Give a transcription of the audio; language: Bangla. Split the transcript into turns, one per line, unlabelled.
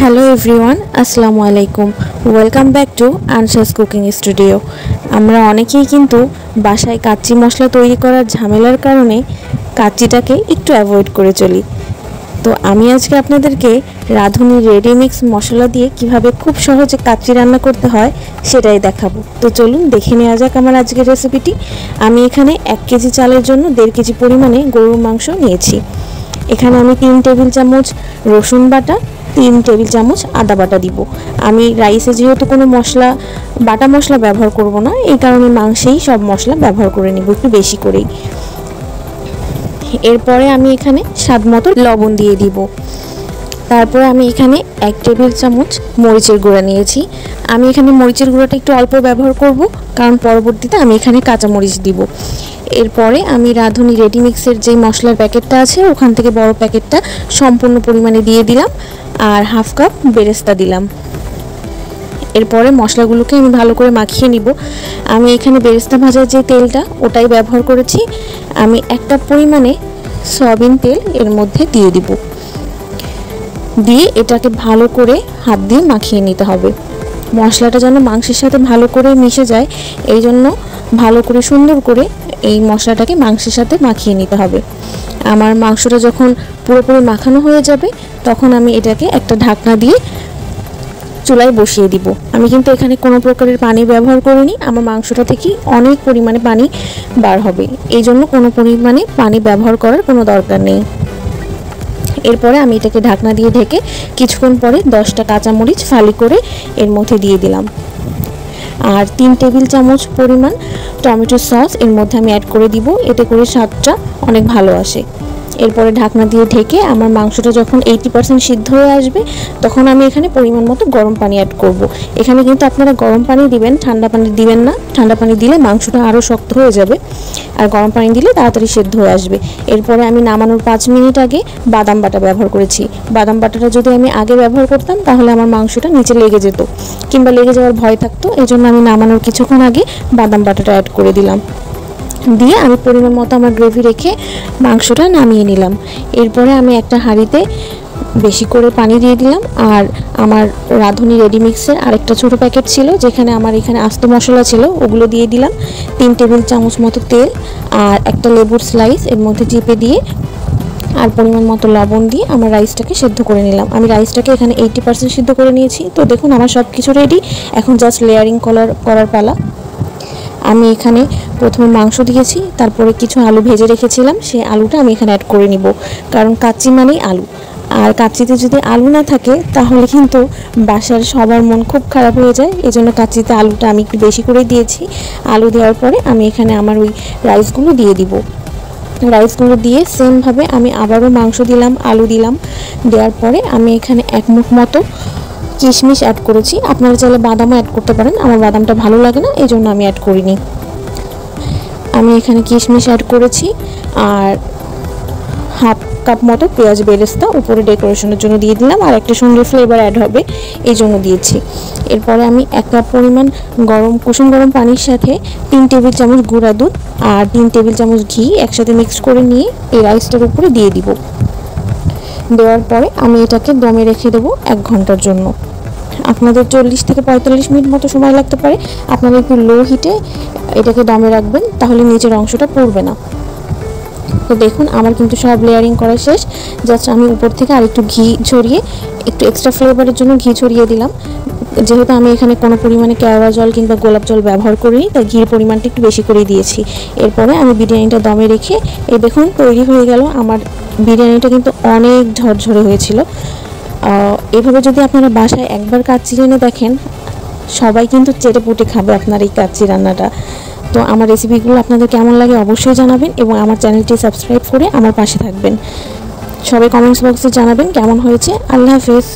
হ্যালো এভরিওয়ান, আসসালামু আলাইকুম। Welcome back to Anshu's cooking studio. আমরা অনেকেই কিন্তু বাসায় কাচ্চি মশলা তৈরি করার ঝামেলার কারণে কাচ্চিটাকে একটু অ্যাভয়েড করে চলি। তো আমি আজকে আপনাদেরকে রাঁধুনি রেডিমিক্স মশলা দিয়ে কিভাবে খুব সহজে কাচ্চি রান্না করতে হয় সেটাই দেখাবো। তো চলুন দেখে নেওয়া যাক আমার আজকের রেসিপিটি। আমি এখানে 1 কেজি চালের জন্য 1.5 কেজি পরিমাণে গরুর মাংস নিয়েছি। এখানে আমি 3 টেবিল চামচ রসুন বাটা, 3 টেবিল চামচ আদা বাটা দিব। আমি রাইসে যেহেতু কোনো মশলা বাটা মশলা ব্যবহার করব না, এই কারণে মাংসেই সব মশলা ব্যবহার করে নিব একটু বেশি করেই। এরপরে আমি এখানে স্বাদ মতো লবণ দিয়ে দিব। তারপরে আমি এখানে 1 টেবিল চামচ মরিচের গুঁড়া নিয়েছি। আমি এখানে মরিচের গুঁড়াটা একটু অল্প ব্যবহার করব, কারণ পরবর্তীতে আমি এখানে কাঁচা মরিচ দিব। এরপরে আমি রাঁধুনি রেডিমিক্সের যে মশলার প্যাকেটটা আছে ওখান থেকে বড় প্যাকেটটা সম্পূর্ণ পরিমাণে দিয়ে দিলাম, আর হাফ কাপ বেরেস্তা দিলাম। এরপরে মশলাগুলোকে আমি ভালো করে মাখিয়ে নিব। আমি এখানে বেরেস্তা ভাজার যে তেলটা ওটাই ব্যবহার করেছি। আমি 1 কাপ পরিমাণে সয়াবিন তেল এর মধ্যে দিয়ে দিব। দিয়ে এটাকে ভালো করে হাত দিয়ে মাখিয়ে নিতে হবে। মশলাটা যেন মাংসের সাথে ভালো করে মিশে যায়, এই জন্য ভালো করে সুন্দর করে এই মশলাটাকে মাংসের সাথে মাখিয়ে নিতে হবে। আমার মাংসটা যখন পুরোপুরি মাখানো হয়ে যাবে তখন আমি এটাকে একটা ঢাকনা দিয়ে চুলায় বসিয়ে দিব। আমি কিন্তু এখানে কোনো প্রকারের পানি ব্যবহার করিনি, আমার মাংসটা থেকে অনেক পরিমাণে পানি বার হবে, এই জন্য কোনো পরিমাণে পানি ব্যবহার করার কোনো দরকার নেই। এরপরে আমি এটাকে ঢাকনা দিয়ে ঢেকে কিছুক্ষণ পরে 10টা কাঁচামরিচ ফালি করে এর মধ্যে দিয়ে দিলাম, আর 3 টেবিল চামচ পরিমাণ টমেটো সস এর মধ্যে আমি অ্যাড করে দিব। এতে করে স্বাদটা অনেক ভালো আসে। এরপরে ঢাকনা দিয়ে ঢেকে আমার মাংসটা যখন 80% সিদ্ধ হয়ে আসবে তখন আমি এখানে পরিমাণ মতো গরম পানি অ্যাড করব। এখানে কিন্তু আপনারা গরম পানি দিবেন, ঠান্ডা পানি দিবেন না। ঠান্ডা পানি দিলে মাংসটা আরও শক্ত হয়ে যাবে, আর গরম পানি দিলে তাড়াতাড়ি সিদ্ধ হয়ে আসবে। এরপরে আমি নামানোর 5 মিনিট আগে বাদাম বাটা ব্যবহার করেছি। বাদাম বাটাটা যদি আমি আগে ব্যবহার করতাম তাহলে আমার মাংসটা নিচে লেগে যেত কিংবা লেগে যাওয়ার ভয় থাকতো, এই জন্য আমি নামানোর কিছুক্ষণ আগে বাদাম বাটাটা অ্যাড করে দিলাম। দিয়ে আমি পরিমাণ মতো আমার গ্রেভি রেখে মাংসটা নামিয়ে নিলাম। এরপরে আমি একটা হাঁড়িতে বেশি করে পানি দিয়ে দিলাম, আর আমার রাঁধুনি রেডিমিক্সের আরেকটা ছোটো প্যাকেট ছিল যেখানে আমার এখানে আস্ত মশলা ছিল, ওগুলো দিয়ে দিলাম। 3 টেবিল চামচ মতো তেল আর একটা লেবুর স্লাইস এর মধ্যে চিপে দিয়ে আর পরিমাণ মতো লবণ দিয়ে আমার রাইসটাকে সেদ্ধ করে নিলাম। আমি রাইসটাকে এখানে 80% সিদ্ধ করে নিয়েছি। তো দেখুন আমার সব কিছু রেডি, এখন জাস্ট লেয়ারিং করার পালা। আমি এখানে প্রথমে মাংস দিয়েছি, তারপরে কিছু আলু ভেজে রেখেছিলাম, সেই আলুটা আমি এখানে অ্যাড করে নিব, কারণ কাচ্চি মানেই আলু। আর কাচ্চিতে যদি আলু না থাকে তাহলে কিন্তু বাসার সবার মন খুব খারাপ হয়ে যায়, এই জন্য কাচ্চিতে আলুটা আমি একটু বেশি করে দিয়েছি। আলু দেওয়ার পরে আমি এখানে আমার ওই রাইসগুলো দিয়ে দিব। রাইসগুলো দিয়ে সেমভাবে আমি আবারও মাংস দিলাম, আলু দিলাম। দেওয়ার পরে আমি এখানে 1 মুঠ মতো কিশমিশ অ্যাড করেছি। আপনারা চাইলে বাদামও অ্যাড করতে পারেন, আমার বাদামটা ভালো লাগে না এই জন্য আমি অ্যাড করিনি। আমি এখানে কিশমিশ অ্যাড করেছি, আর হাফ কাপ মতো পেঁয়াজ বেরেস্তা উপরে ডেকোরেশনের জন্য দিয়ে দিলাম, আর একটা সুন্দর ফ্লেভার অ্যাড হবে এই জন্য দিয়েছি। এরপরে আমি 1 কাপ পরিমাণ কুসুম গরম পানির সাথে 3 টেবিল চামচ গুঁড়া দুধ আর 3 টেবিল চামচ ঘি একসাথে মিক্সড করে নিয়ে এই রাইসটার উপরে দিয়ে দিব। দেওয়ার পরে আমি এটাকে দমে রেখে দেবো 1 ঘন্টার জন্য। আপনাদের 40 থেকে 45 মিনিট মতো সময় লাগতে পারে। আপনারা একটু লো হিটে এটাকে দমে রাখবেন, তাহলে নিচের অংশটা পড়বে না। তো দেখুন আমার কিন্তু সব লেয়ারিং করা শেষ। জাস্ট আমি উপর থেকে আর একটু ঘি ছড়িয়ে, একটু এক্সট্রা ফ্লেভারের জন্য ঘি ছড়িয়ে দিলাম। যেহেতু আমি এখানে কোনো পরিমাণে কেওড়া জল কিংবা গোলাপ জল ব্যবহার করিনি, তাই ঘির পরিমাণটা একটু বেশি করে দিয়েছি। এরপরে আমি বিরিয়ানিটা দমে রেখে এই দেখুন তৈরি হয়ে গেল আমার বিরিয়ানিটা। কিন্তু অনেক ঝরঝরে হয়েছিল। এভাবে যদি আপনারা বাসায় একবার কাচ্চি এনে দেখেন, সবাই কিন্তু চেটে পুটে খাবে আপনার এই কাচ্চি রান্নাটা। তো আমার রেসিপিগুলো আপনাদের কেমন লাগে অবশ্যই জানাবেন, এবং আমার চ্যানেলটি সাবস্ক্রাইব করে আমার পাশে থাকবেন। সবাই কমেন্টস বক্সে জানাবেন কেমন হয়েছে। আল্লাহ হাফেজ।